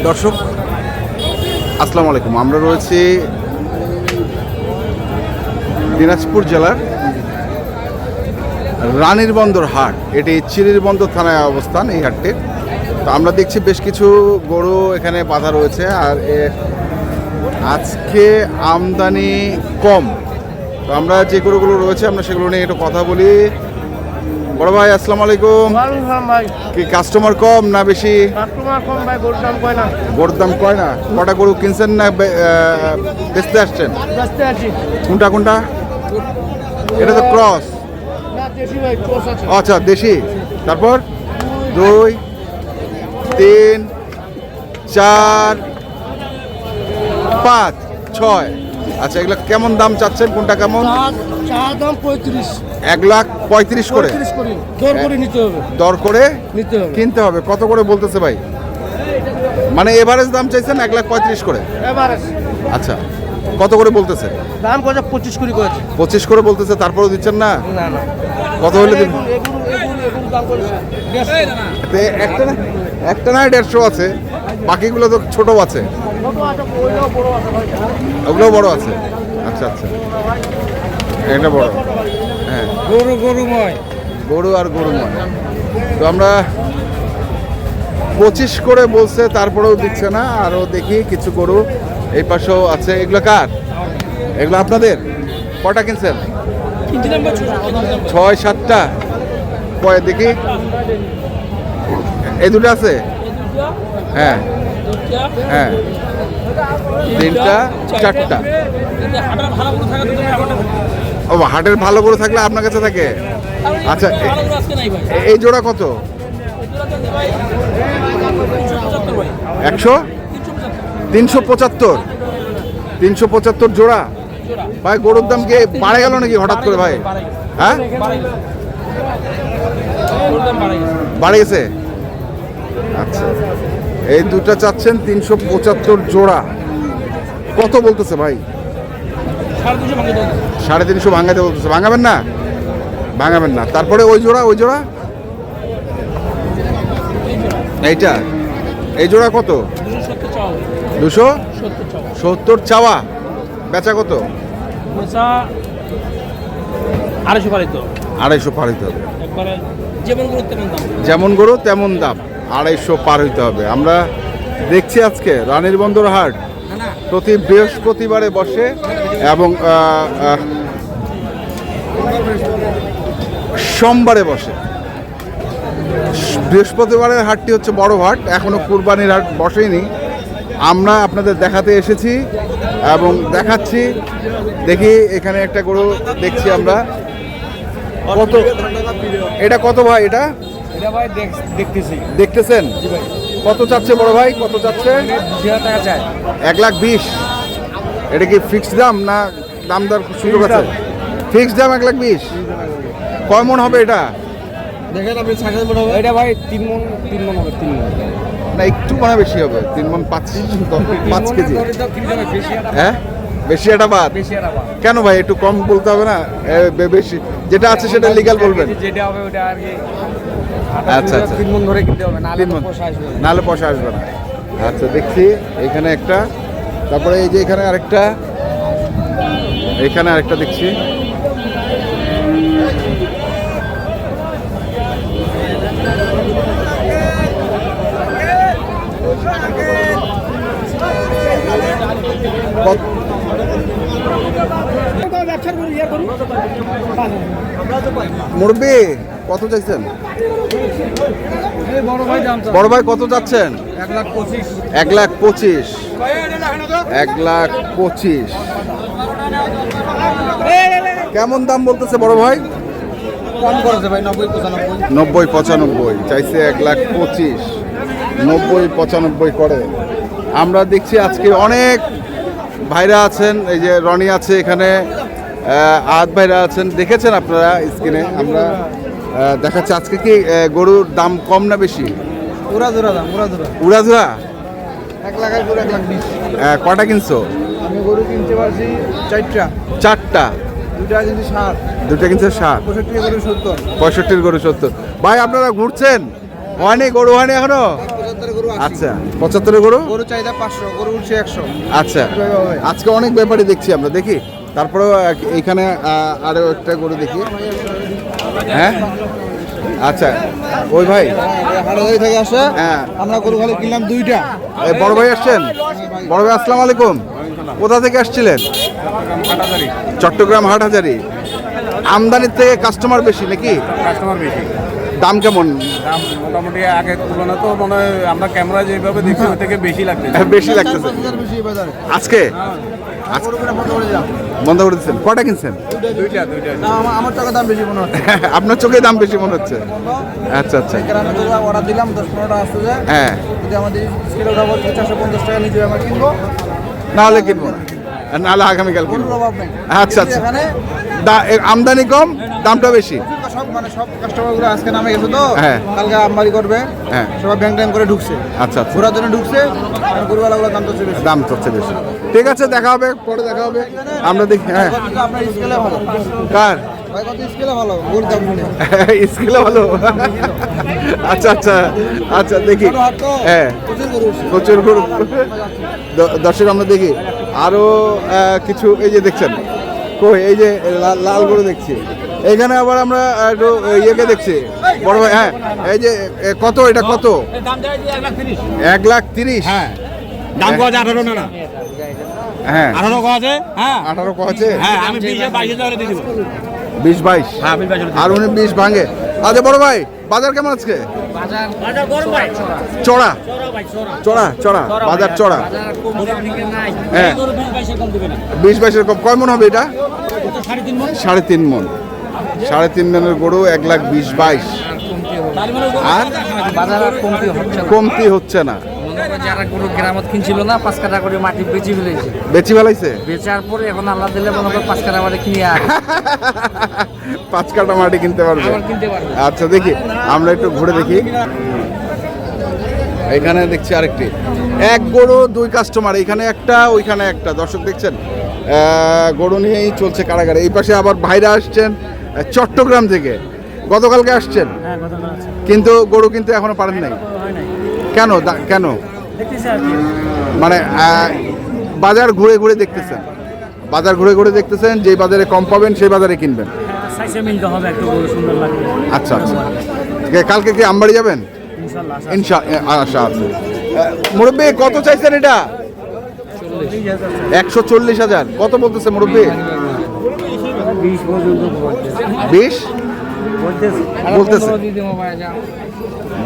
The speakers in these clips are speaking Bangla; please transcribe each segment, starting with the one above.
দর্শক আসসালামু আলাইকুম, আমরা রয়েছি দিনাজপুর জেলার রানীর বন্দর হাট। এটি চিরির বন্দর থানায় অবস্থান এই হাটটির। তো আমরা দেখছি বেশ কিছু গরু এখানে বাঁধা রয়েছে, আর আজকে আমদানি কম। তো আমরা যে গরুগুলো রয়েছে আমরা সেগুলো নিয়ে একটু কথা বলি। বড় ভাই আসসালামু আলাইকুম। ভাই কি কাস্টমার কম না বেশি? কাস্টমার কম ভাই, গরুর দাম কয় না। গরুর দাম কয় না? কটা গরু কিনছেন না বেচতে আসছেন? ব্যস্ত আছি। কোনটা কোনটা? এটা তো ক্রস। না দেশি ভাই, ক্রস আছে। আচ্ছা দেশি। তারপর 2 3 4 5 6। আচ্ছা এগুলো কেমন দাম চাচ্ছেন? কোনটা কেমন? চার দাম 35। 1,35,000 করে। 35 করে দর করে নিতে হবে। দর করে নিতে হবে, কিনতে হবে। কত করে বলতেছে ভাই? মানে এভারেজ দাম চাইছেন 1,35,000 করে? এভারেজ। আচ্ছা কত করে বলতেছে? দাম কত? 25 করে করেছে। 25 করে বলতেছে, তারপরেও দিচ্ছেন না? না না, কত হলে দিন? এগুলো দাম করেছে 150। একটা না 150 আছে, বাকিগুলো তো ছোট আছে। ছোট আছে, ওইটাও বড় আছে ভাই। ওগুলোও বড় আছে। আচ্ছা আচ্ছা, এটা বড়। হ্যাঁ গরুময়। গরু আর গরুময়। তো আমরা 25 করে বলছে, তারপরেও দিচ্ছে না। আরও দেখি কিছু গরু এই পাশেও আছে। এগুলো কার? এগুলো আপনাদের? কটা কিনছেন? 6-7টা। কয় দেখি, এই দুটো আছে? হ্যাঁ হ্যাঁ, 3টা 4টা। ও হাটের ভালো গরু থাকলে আপনার কাছে থাকে? আচ্ছা এই জোড়া কত? 100? 375? 375 জোড়া? ভাই গরুর দাম কি বাড়ে গেল নাকি হঠাৎ করে ভাই? হ্যাঁ বাড়ে গেছে। আচ্ছা এই দুটো চাচ্ছেন 375 জোড়া। কত বলতেছে ভাই? 350 ভাঙাতে বলতেছে। ভাঙাবেন না? ভাঙাবেন না। তারপরে ওই জোড়া, ওই জোড়া, এইটা, এই জোড়া কত? 270 চাওয়া। বেচা কত? 250 পারিত। 250 পার হইতে হবে। যেমন গরু তেমন যেমন গরু তেমন দাম। দাম। 250 পার হইতে হবে। আমরা দেখছি আজকে রানীর বন্দর হাট প্রতি বৃহস্পতিবারে বসে এবং সোমবারে বসে। বৃহস্পতিবারের হাটটি হচ্ছে বড় হাট, এখনো কুরবানির হাট বসেনি। আমরা আপনাদের দেখাতে এসেছি এবং দেখাচ্ছি। দেখি এখানে একটা গরু দেখছি আমরা। কত এটা? কত ভাই এটা? এটা ভাই দেখতেছি। দেখতেছেন? কত চাচ্ছে বড় ভাই? কত চাচ্ছে? 2000 টাকা চাই। 1,20,000। এটা কি ফিক্সড দাম না দাম দর সুযোগ আছে? ফিক্সড দাম 1,20,000। কয় মন হবে এটা? দেখেন আপনি 60 মন হবে। এটা ভাই 3 মন হবে। 3 মন না একটু মনে বেশি হবে। 3 মন 5 কেজি। হ্যাঁ বেশি এটা বাদ। কেন ভাই একটু কম বলতে হবে না? বেশি যেটা আছে সেটা লিগ্যাল বলবেন। যেটা হবে ওটা আর কি। আচ্ছা আচ্ছা, 3 মন ধরে কিনতে হবে, নালে 3 মণ। পয়সা আসবে না। নাহলে পয়সা আসবে না। আচ্ছা দেখছি এখানে একটা, তারপরে এই যে এখানে আরেকটা, এখানে আরেকটা দেখছি। মুরব্বি কত চাইছেন? বড় ভাই কত চাচ্ছেন? 1,25,000। 1,25,000 কেমন দাম বলতেছে বড় ভাই? কম করেছে ভাই, 90-95। 90-95 চাইছে। 1,25,000 90-95 করে। আমরা দেখছি আজকে অনেক ভাইরা আছেন। এই যে রনি আছে এখানে, আহাদ ভাইরা আছেন, দেখেছেন আপনারা স্ক্রিনে। আমরা দেখাচ্ছি আজকে কি গরুর দাম কম না বেশি? উড়াধুরা দাম, উড়াধুরা। 1,00,000 করে 1,20,000। কটা কিনছো? আমি গরু কিনতে পারছি 4টা। 4টা। দুটা কিনছি 60। দুটা কিনছে 60। 65 গরু 70। 65 গরু 70। ভাই আপনারা ঘুরছেন? হয়নি গরু হয়নি এখনো? 75 গরু আছে। আচ্ছা 75 গরু। গরু চাহিদা 500, গরু উঠছে 100। আচ্ছা আজকে অনেক ব্যাপারই দেখছি আমরা, দেখি তারপরেও এইখানে আরো একটা গরু দেখি। হ্যাঁ আচ্ছা ওই ভাই হাটাজারি থেকে আসে। হ্যাঁ আমরা গরু খালি কিনলাম 2টা। এই বড় ভাই আসছেন? বড় ভাই আসসালামু আলাইকুম। কোথা থেকে আসছিলেন? চট্টগ্রাম হাটহাজারি। আমদানির থেকে কাস্টমার বেশি নাকি? কাস্টমার বেশি, দাম কেমন? দাম মোটামুটি আগের তুলনা তো মনে হয় আমরা ক্যামেরা যেভাবে দেখছি ওই থেকে বেশি লাগতেছে। বেশি লাগতেছে বেশি বাজারে। আজকে? গরু কিনা বন্ধ করে দিলাম। বন্ধ করে দিচ্ছেন? কটা কিনছেন? দুইটা না, আমার টাকা দাম বেশি মনে হচ্ছে। আপনার চোখে দাম বেশি মনে হচ্ছে। আচ্ছা আচ্ছা গ্রামে গরু অর্ডার দিলাম 10-15টা আসতে যায়। হ্যাঁ যদি আমাদের স্কেলে উঠাবো 450 টাকা নিচে আমরা কিনবো। নাহলে কিনবো না, আর নাহলে আগামীকাল গরুর কিনবো। অভাব নেই। আচ্ছা আচ্ছা এখানে আমদানি কম দামটা বেশি। সব কাস্টমার গুলো আজকে নামে গেছে তো, হ্যাঁ। কালকে আমবাড়ি করবে, হ্যাঁ। সবাই ব্যাংক ট্যাঙ্ক করে ঢুকছে, আচ্ছা আচ্ছা ঘোরার জন্য ঢুকছে। আর গরুওয়ালাগুলো দাম তো বেশি। দাম হচ্ছে বেশি। ঠিক আছে দেখা হবে, পরে দেখা হবে। আমরা দেখি। হ্যাঁ আপনার স্কেলে ভালো। কার ভাই কত স্কেলে ভালো গরুর দাম শুনে। স্কুলে ভালো? আচ্ছা আচ্ছা আচ্ছা দেখি। ছোট হাট তো, হ্যাঁ প্রচুর গরু উঠছে। প্রচুর গরু। দর্শক আমরা দেখি আরো কিছু। এই যে দেখছেন কই, এই যে লাল গরু দেখছি। এখানে আবার আমরা একটু ইয়েকে দেখছি বড় ভাই। হ্যাঁ এই যে কত, এটা কত? 1,30,000। হ্যাঁ দাম কত? 18 না? হ্যাঁ 18 কত আছে? হ্যাঁ 18 কছে। হ্যাঁ আমি 20-22 টাকা দিয়ে দিব। 20-22। হ্যাঁ 20-22 আর উনি 20 ভাঙে। আচ্ছা বড় ভাই বাজার কেমন আজকে? বাজার গরম ভাই চড়া ভাই চড়া চড়া বাজার চড়া। বাজার কম দিকে নাই হ্যাঁ গরু 20-22 কম দিবে না 20-22 কম। কয় মন হবে এটা? 3.5 মণ 3.5 মন। 3.5 মনের গরু 1,20,22। আর বাজার আর কমতি হচ্ছে না। কমতি হচ্ছে না। মনে করে যারা গরু গ্রামত কিনছিল না 5 কাটা করে মাটি বেচি ফেলেছে, বেচি ফেলাইছে? বেচার পরে এখন আল্লাহ দিলে মনে করে 5 কাটা মাটি কিনে আর 5 কাটা মাটি কিনতে পারবে। আবার কিনতে পারবে। আচ্ছা দেখি আমরা একটু ঘুরে দেখি। এখানে দেখছি আরেকটি। এক গরু 2 কাস্টমার, এখানে একটা ওইখানে একটা। দর্শক দেখছেন গরু নিয়েই চলছে কারাগারে। এই পাশে আবার ভাইরা আসছেন চট্টগ্রাম থেকে। গতকালকে আসছেন কিন্তু গরু কিন্তু এখনো পারেন নাই কেন? কেন মানে বাজার ঘুরে ঘুরে দেখতেছেন? বাজার ঘুরে ঘুরে দেখতেছেন, যে বাজারে কম পাবেন সেই বাজারে কিনবেন। সাইজে মিলতে হবে, একটু গরু সুন্দর লাগবে আচ্ছা আচ্ছা কালকে কি আমবাড়ি যাবেন? আচ্ছা আচ্ছা মুরব্বী কত চাইছেন এটা? 140,000। কত বলতেছে মুরব্বী? 20 পর্যন্ত 20 বলতেছে।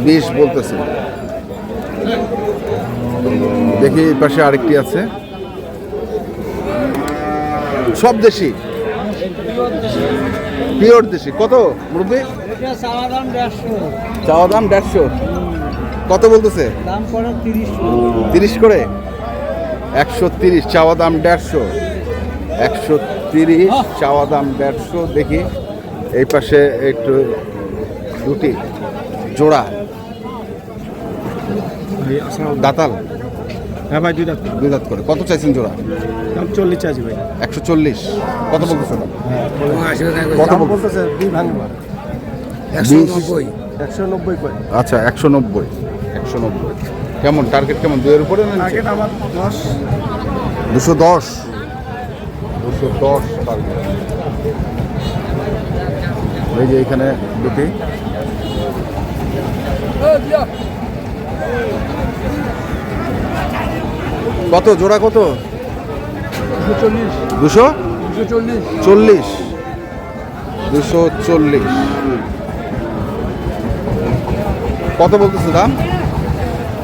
20 বলতেছে। দেখি এই পাশে আরেকটি আছে, সব দেশি, পিওর দেশি। কত মুরব্বী? চাওয়া দাম 150। কত বলতেছে? দাম পড়ে 30 করে। 130 চাওয়া দাম 150। 130 চাওয়া দাম 150। দেখি এই পাশে একটু দুটি জোড়া দাতাল। হ্যাঁ ভাই দুইটা দুই দাঁত করে। কত চাইছেন জোড়া? দাম 40 চাইছি ভাই। 140। কত বলতেছে? কত বলতেছে? 2 ভাঙবা 190। 190 কই। আচ্ছা 190। 190 কেমন টার্গেট? কেমন 2 এর উপরে না নিচে? টার্গেট আমার 10। 210। 210 টার্গেট। এই যে এখানে দুটি। কত জোড়া? কত? 240। 240। কত বলতেছে দাম?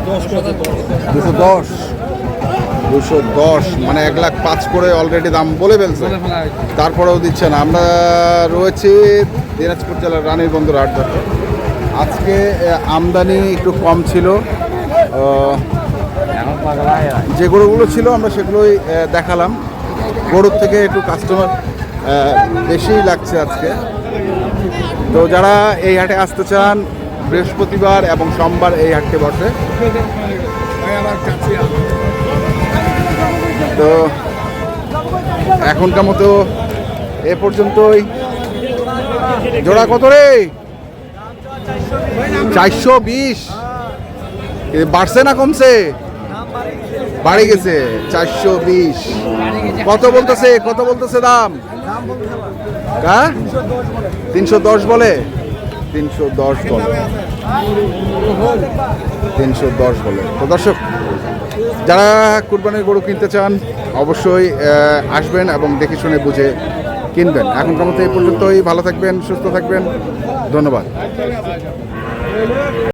210। 210 মানে 1,05,000 করে অলরেডি দাম বলে ফেলছে, তারপরেও দিচ্ছে না। আমরা রয়েছি দিনাজপুর জেলার রানীর বন্দর হাট। আজকে আমদানি একটু কম ছিল, যে গরুগুলো ছিল আমরা সেগুলোই দেখালাম। গরুর থেকে একটু কাস্টমার বেশিই লাগছে আজকে। তো যারা এই হাটে আসতে চান, বৃহস্পতিবার এবং সোমবার এই হাটে বসে। তো এখনকার মতো এ পর্যন্তই। জোড়া কত রে? 420 বাড়ছে না কমছে? বাড়ে গেছে 420। কত বলতেছে দাম? হ্যাঁ 310 বলে। 310 বলে। 310 বলে। তো দর্শক, যারা কুরবানির গরু কিনতে চান অবশ্যই আসবেন এবং দেখে শুনে বুঝে কিনবেন। এখনকার মতো এই পর্যন্তই। ভালো থাকবেন, সুস্থ থাকবেন, ধন্যবাদ।